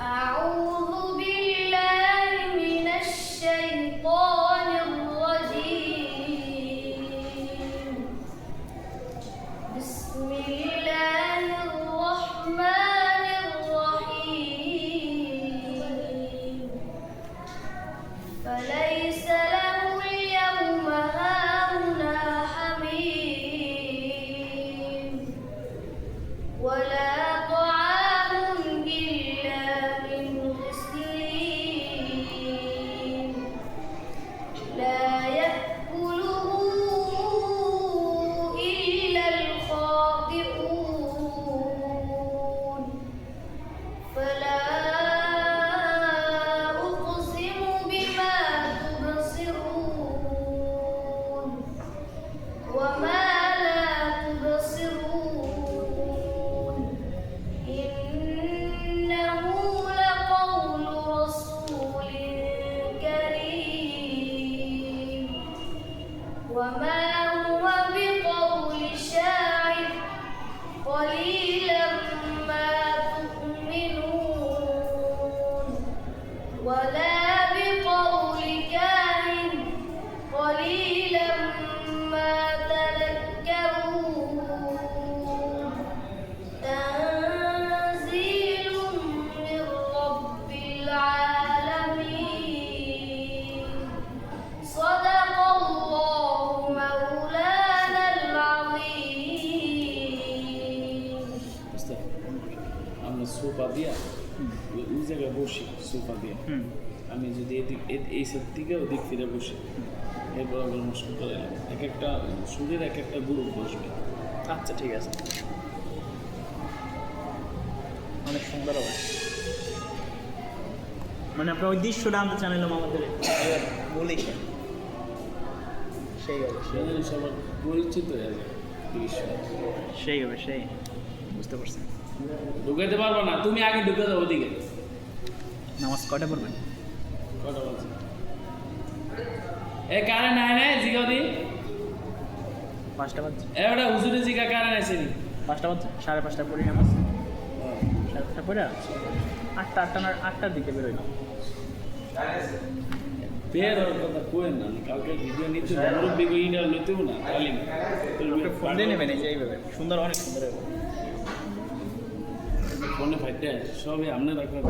أعوذ بالله من الشيطان الرجيم. بسم الله الرحمن الرحيم. فليس له اليوم هاهنا حميم ولا لا يأكله إلا الخاطئون. فلا أقسم بما تبصرون وما لا تبصرون إنه لقول رسول كريم وما هو بقول شاعر قليلا ما تؤمنون ولا بقول كاهن قليلا ما تذكرون. تنزيل من رب العالمين. صدق الله مولانا العظيم. আমরা সোফা দিয়া ওই জায়গায় বসি, সোফা দিয়া আমি যদি এদিক এই সাইড থেকে ওদিক ফিরে বসি, এরপর আমরা মুশকিল করে এলাম এক একটা সুরের এক একটা গ্রুপ বসবে। আচ্ছা ঠিক আছে, অনেক সুন্দর হবে। মানে আপনার ওই দৃশ্যটা আনতে চাইলাম আমাদের বলিস সেই হবে, সেখানে সবার পরিচিত হয়ে যায় দৃশ্য। সেই হবে, সেই বুঝতে পারছেন। ঢুকাইতে পারবো না, তুমি আগে ঢুকে যাও ওদিকে। নামাজ কয়টা পড়বেন? কটা বলছি এ কারেন্ট আয় নাই জিগাও দি 5টা বাজছে। এবারে হুজুরে জিগা কারেন্ট আছে নি 5টা বাজছে, 5:30 পড়ি নামাজ। 5:30 পড়ে 8টার দিকে বেরোইলাম। বের হওয়ার কথা কোয়েন না, কালকে ভিডিও নিতে মুরব্বী কই ইন্টার লইতেও না খালি ফোন দিয়ে নেবেন, এই যে এইভাবে সুন্দর, অনেক সুন্দর হবে। ফোনে ফাইটে সবই আপনার রাখবেন।